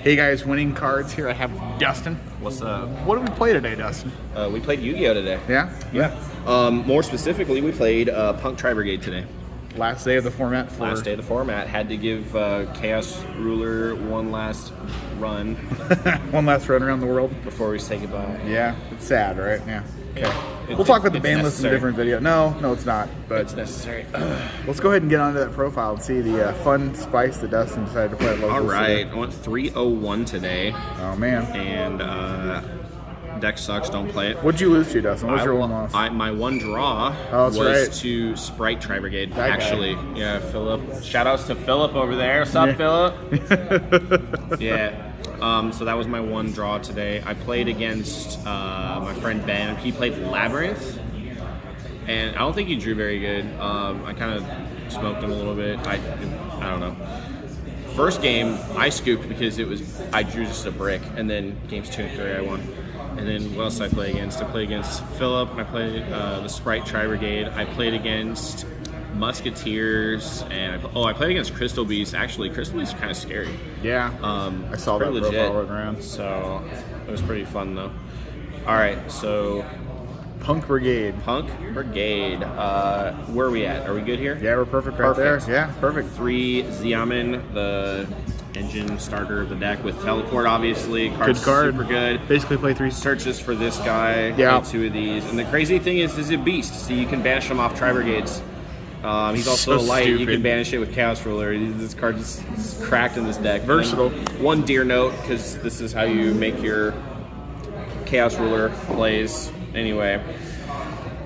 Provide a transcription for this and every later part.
Hey guys, winning cards here. I have Dustin. What's up? What did we play today, Dustin? We played Yu-Gi-Oh today. Yeah? Yeah. More specifically, we played Punk-Brigade today. Last day of the format. Last day of the format. Had to give Chaos Ruler one last run. One last run around the world. Before we say goodbye. Yeah, it's sad, right? Yeah. Okay. We'll We'll talk about the ban list in a different video. No, it's not. But it's necessary. Let's go ahead and get onto that profile and see the fun spice that Dustin decided to play at locals. All right. Today. I went 301 today. Oh, man. And deck sucks. Don't play it. What'd you lose to, Dustin? What's your one loss? My one draw was to Sprite Tri-Brigade. Actually, yeah, Philip. Shout outs to Philip over there. What's up, Philip? Yeah. So that was my one draw today. I played against my friend Ben. He played Labyrinth, and I don't think he drew very good. I kind of smoked him a little bit. I don't know. First game, I scooped because I drew just a brick, and then games 2 and 3 I won. And then what else did I play against? I played against Philip, and I played the Sprite Tri-Brigade. I played against Musketeers, and I played against Crystal Beast. Actually, Crystal Beast is kind of scary. Yeah, I saw that legit. profile running around. So it was pretty fun though. All right, so Punk-Brigade. Punk-Brigade. Where are we at? Are we good here? Yeah, we're perfect right there. Yeah, perfect. 3 Xiamen, the engine starter of the deck with teleport, obviously. Card's good card. Super good. Basically play 3 searches for this guy. Yeah. 2 of these. And the crazy thing is a beast. So you can banish him off Tri-Brigades. He's also so light. stupid. You can banish it with Chaos Ruler. This card is cracked in this deck. Versatile. One deer note, because this is how you make your Chaos Ruler plays. Anyway,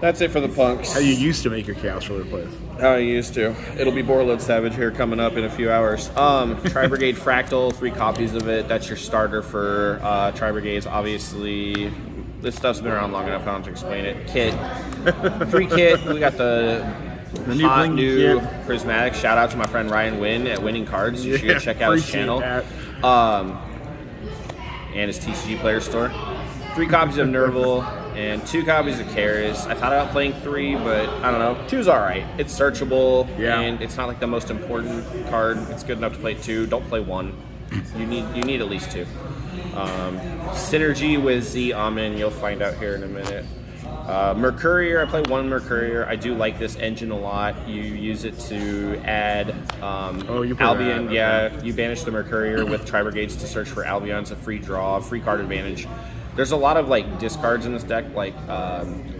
that's it for the punks. How you used to make your Chaos Ruler plays. How I used to. It'll be Borload Savage here coming up in a few hours. Tri-Brigade Fractal, 3 copies of it. That's your starter for Tri-Brigades. Obviously, this stuff's been around long enough. I don't have to explain it. Kit. 3 kit. We got the new Prismatic. Shout out to my friend Ryan Wynn at Winning Cards. You should go check out his channel. And his TCG Player Store. 3 copies of Nerval and 2 copies of Karis. I thought about playing 3, but I don't know. 2's alright. It's searchable, and it's not like the most important card. It's good enough to play 2. Don't play 1. You need at least 2. Synergy with Z Amen. You'll find out here in a minute. Mercurier, I play 1 Mercurier. I do like this engine a lot. You use it to add Albion. Okay. Yeah, you banish the Mercurier with Tri-Brigades to search for Albion. It's a free draw, free card advantage. There's a lot of like discards in this deck, like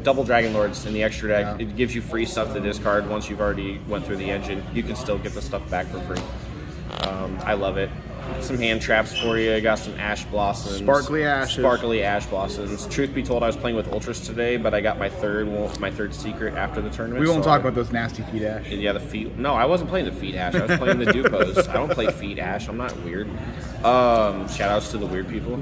double Dragon Lords in the extra deck. Yeah. It gives you free stuff to discard once you've already went through the engine. You can still get the stuff back for free. I love it. Some hand traps for you. I got some Ash Blossoms. Sparkly Ash Blossoms. Truth be told, I was playing with Ultras today, but I got my third secret after the tournament. We won't talk about those nasty feet Ash. Yeah, the feet. No, I wasn't playing the feet Ash. I was playing the Dupos. I don't play feet Ash. I'm not weird. Shout outs to the weird people.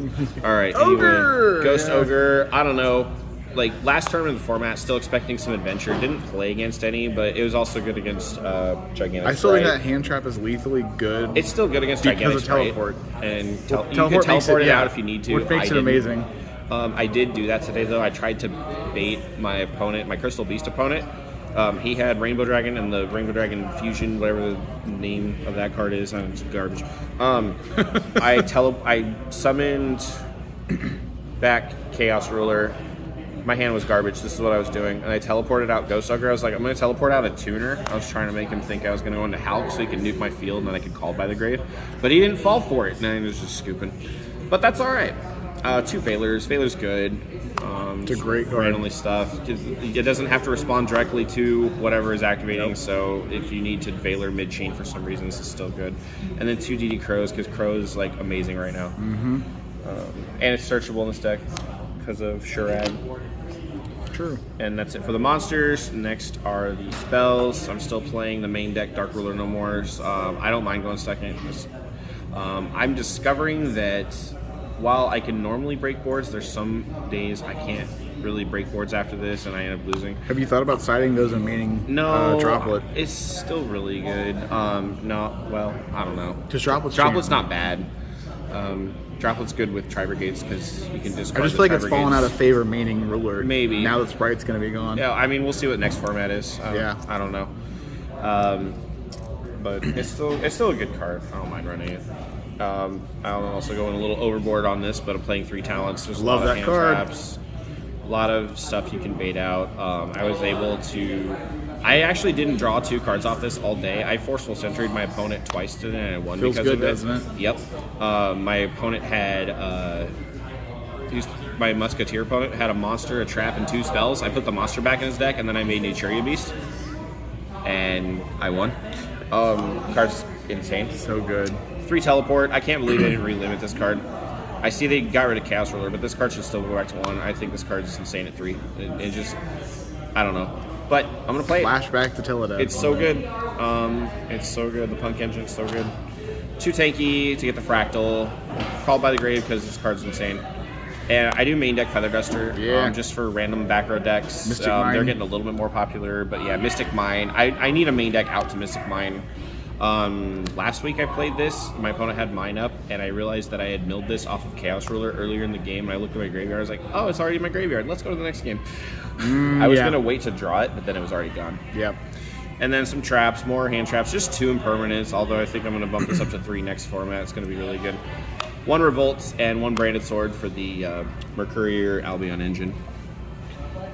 All right. Ogre! Anyway, Ghost Ogre. I don't know. Like last tournament of the format, still expecting some adventure. Didn't play against any, but it was also good against Gigantic. I still think that hand trap is lethally good. It's still good against Gigantic teleport. And you can teleport it out if you need to. Which makes it amazing. I did do that today though. I tried to bait my opponent, my Crystal Beast opponent. He had Rainbow Dragon and the Rainbow Dragon Fusion, whatever the name of that card is. It's garbage. I summoned back Chaos Ruler. My hand was garbage. This is what I was doing. And I teleported out Ghost Ogre. I was like, I'm going to teleport out a Tuner. I was trying to make him think I was going to go into Hulk so he could nuke my field and then I could call by the grave. But he didn't fall for it. And I was just scooping. But that's all right. 2 Veilers. Veilor's good. It's a great card. Randomly stuff. It doesn't have to respond directly to whatever is activating. Yep. So if you need to Veilor mid-chain for some reason, this is still good. And then 2 DD Crows because Crow is like amazing right now. Mm-hmm. And it's searchable in this deck because of Shurad. True. And that's it for the monsters. Next are the spells. I'm still playing the main deck, Dark Ruler No Mores. I don't mind going second. I'm discovering that while I can normally break boards, there's some days I can't really break boards after this, and I end up losing. Have you thought about siding those and maining Droplet? It's still really good. No, well, I don't know. Because Droplet's not bad. Droplet's good with Tri-Brigades because you can discard. I just feel like it's fallen out of favor maining Ruler. Maybe. Now that Sprite's going to be gone. Yeah, I mean, we'll see what next format is. Yeah. I don't know. But it's still a good card. I don't mind running it. I'm also going a little overboard on this, but I'm playing 3 talents. There's Love a lot of that hand card. traps, a lot of stuff you can bait out. I was able to. I actually didn't draw 2 cards off this all day. I forceful centured my opponent twice today, and I won Feels because good, of it. doesn't it? Yep. My opponent had. My Musketeer opponent had a monster, a trap, and 2 spells. I put the monster back in his deck, and then I made Naturia Beast, and I won. Card's insane. So good. 3 teleport. I can't believe they didn't relimit this card. I see they got rid of Chaos Ruler, but this card should still go back to 1. I think this card is insane at 3. It just, I don't know. But I'm going to play it. Flashback to Teledad. It's so good. It's so good. The Punk engine's so good. 2 tanky to get the Fractal. Called by the Grave because this card's insane. And I do main deck Feather Duster, just for random back row decks. Mystic Mine. They're getting a little bit more popular, but yeah, Mystic Mine. I need a main deck out to Mystic Mine. Last week I played this. My opponent had mine up, and I realized that I had milled this off of Chaos Ruler earlier in the game. And I looked at my graveyard. I was like, oh, it's already in my graveyard. Let's go to the next game. I was going to wait to draw it, but then it was already gone. Yep. And then some traps, more hand traps, just 2 impermanents, although I think I'm going to bump this up to 3 next format. It's going to be really good. 1 Revolt and 1 Branded Sword for the Mercurier Albion engine.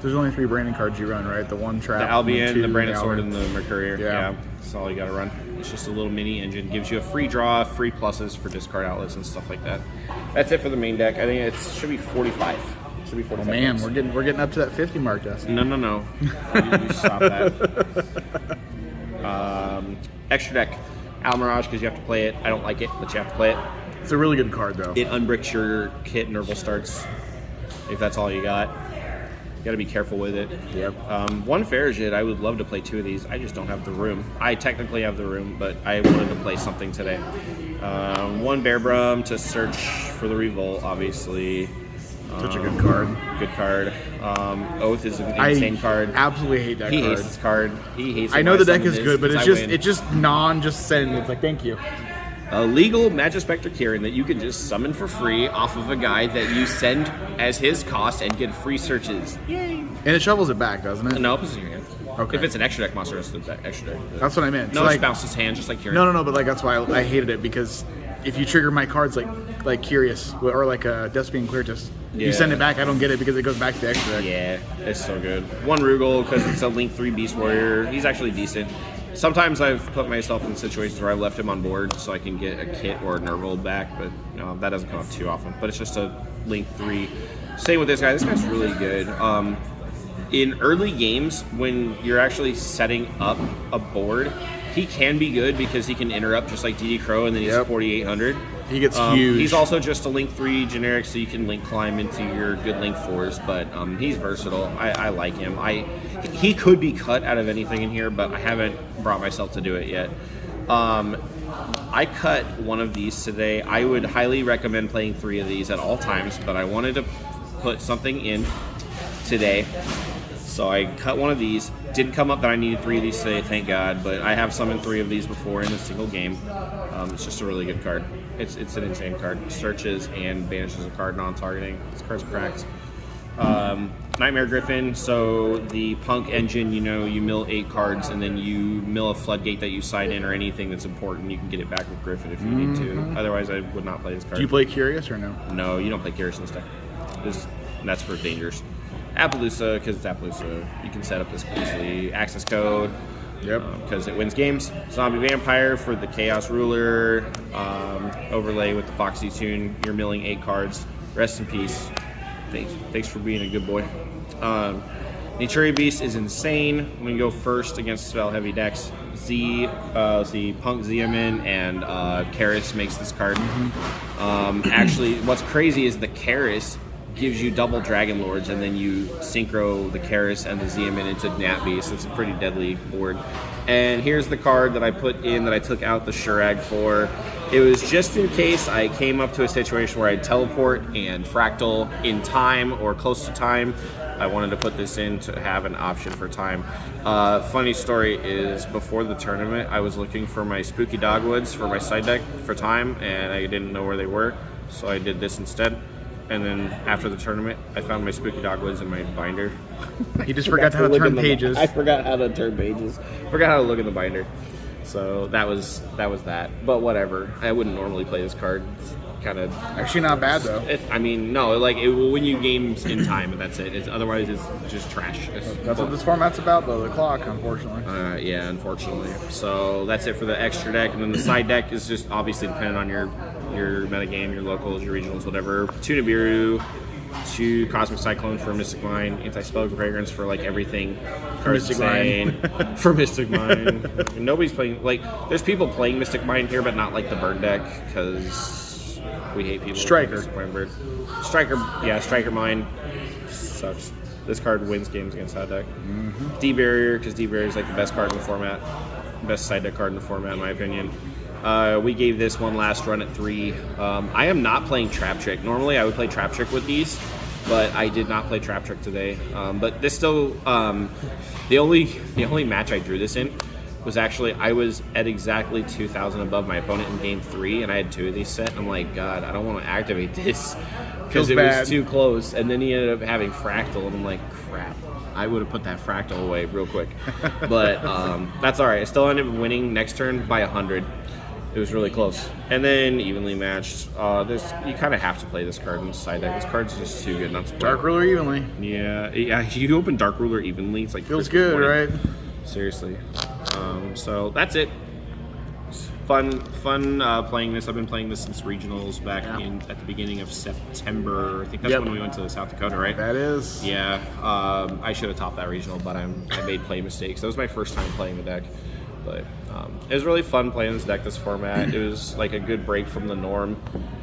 There's only 3 branding cards you run, right? The 1 trap, The Albion, the Branded the Sword, Albion. and the Mercurier. Yeah, that's all you got to run. It's just a little mini engine. Gives you a free draw, free pluses for discard outlets and stuff like that. That's it for the main deck. I think it should be 45. Should be 45. Oh man, bucks. we're getting up to that 50 mark, Dustin. No. You stop that. Extra deck, Almirage, because you have to play it. I don't like it, but you have to play it. It's a really good card, though. It unbricks your kit Nerval starts, if that's all you got. You got to be careful with it. Yep. 1 Farragut, I would love to play 2 of these. I just don't have the room. I technically have the room, but I wanted to play something today. 1 Bear Brum to search for the Revolt, obviously. Such a good card. Good card. Oath is an insane card. Absolutely hate that He card. hates this card. He hates it. I know when the deck summon is this, good, but because it's I just win. just send. It's like, thank you. A legal Magispector Kieran that you can just summon for free off of a guy that you send as his cost and get free searches. Yay! And it shovels it back, doesn't it? No, it puts it in your hand. Okay. If it's an extra deck monster, it's the extra deck. That's what I meant. No, So, it like, bounces hand just like Kieran. No, but like that's why I hated it, because if you trigger my cards like Curious or like a Despian Cleartus, you send it back, I don't get it because it goes back to the extra deck. Yeah, it's so good. 1 Rugal because it's a Link 3 Beast Warrior. He's actually decent. Sometimes I've put myself in situations where I left him on board so I can get a kit or a Nerval back, but that doesn't come up too often. But it's just a Link 3. Same with this guy. This guy's really good. In early games, when you're actually setting up a board, he can be good because he can interrupt just like DD Crow, and then he's 4,800. He gets huge. He's also just a Link 3 generic, so you can Link climb into your good Link 4s, but he's versatile. I like him. He could be cut out of anything in here, but I haven't brought myself to do it yet. I cut 1 of these today. I would highly recommend playing 3 of these at all times, but I wanted to put something in today. So I cut 1 of these. Didn't come up that I needed 3 of these today, thank God, but I have summoned 3 of these before in a single game. It's just a really good card. It's an insane card. Searches and banishes a card non-targeting. This card's cracked. Nightmare Griffin, so the Punk engine, you mill 8 cards, and then you mill a Floodgate that you side in or anything that's important. You can get it back with Griffin if you need to. Otherwise, I would not play this card. Do you play Curious or no? No, you don't play Curious in this deck. That's for dangers. Appaloosa, because it's Appaloosa. You can set up this easily. Access code. Yep. Because it wins games. Zombie Vampire for the Chaos Ruler. Overlay with the Foxy Tune. You're milling 8 cards. Rest in peace. Thanks for being a good boy. Naturia Beast is insane. I'm going to go first against spell heavy decks. Punk Ziaman and Karis makes this card. Actually, what's crazy is the Karis gives you double Dragon Lords, and then you synchro the Karis and the Ziaman into Nat Beast. It's a pretty deadly board. And here's the card that I put in that I took out the Shurag for. It was just in case I came up to a situation where I'd teleport and fractal in time or close to time. I wanted to put this in to have an option for time. Funny story is, before the tournament, I was looking for my Spooky Dogwoods for my side deck for time, and I didn't know where they were, so I did this instead. And then after the tournament, I found my Spooky Dogwoods in my binder. You just forgot how to turn pages. I forgot how to turn pages. Forgot how to look in the binder. So that was that. But whatever. I wouldn't normally play this card. It's kind of actually not bad though. I mean, no, like it will win you games in time, and that's it. Otherwise, it's just trash. That's what this format's about, though. The clock, unfortunately. Yeah, unfortunately. So that's it for the extra deck, and then the side deck is just obviously dependent on your metagame, your locals, your regionals, whatever. 2 Nibiru, 2 Cosmic Cyclone for Mystic Mine, Anti-Spell Fragrance for like everything. Mystic Mine. For Mystic Mine. And nobody's playing, like, there's people playing Mystic Mine here, but not like the burn deck, because we hate people. Striker. Striker Mine sucks. This card wins games against that deck. D-Barrier, because D-Barrier is like the best card in the format. Best side deck card in the format, in my opinion. We gave this one last run at 3. I am not playing Trap Trick. Normally I would play Trap Trick with these, but I did not play Trap Trick today. But this still, the only match I drew this in was actually, I was at exactly 2,000 above my opponent in game 3, and I had 2 of these set. I'm like, God, I don't want to activate this because it was too close. And then he ended up having Fractal, and I'm like, crap. I would have put that Fractal away real quick. But that's all right. I still ended up winning next turn by 100. It was really close. And then evenly matched. You kind of have to play this card in the side deck. This card's just too good not to play. Dark Ruler evenly. Yeah. You open Dark Ruler evenly. It's like feels good, morning. Right? Seriously. So that's it. Fun playing this. I've been playing this since regionals back at the beginning of September. I think that's when we went to South Dakota, right? That is. Yeah. I should have topped that regional, but I made play mistakes. That was my first time playing the deck. But it was really fun playing this deck, this format. It was like a good break from the norm.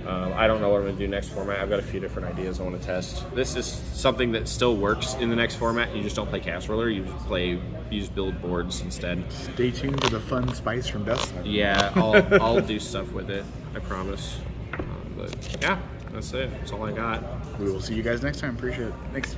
I don't know what I'm going to do next format. I've got a few different ideas I want to test. This is something that still works in the next format. You just don't play Cast Roller. You just build boards instead. Stay tuned to the fun spice from Dustin. Yeah, I'll do stuff with it. I promise. But yeah, that's it. That's all I got. We will see you guys next time. Appreciate it. Thanks.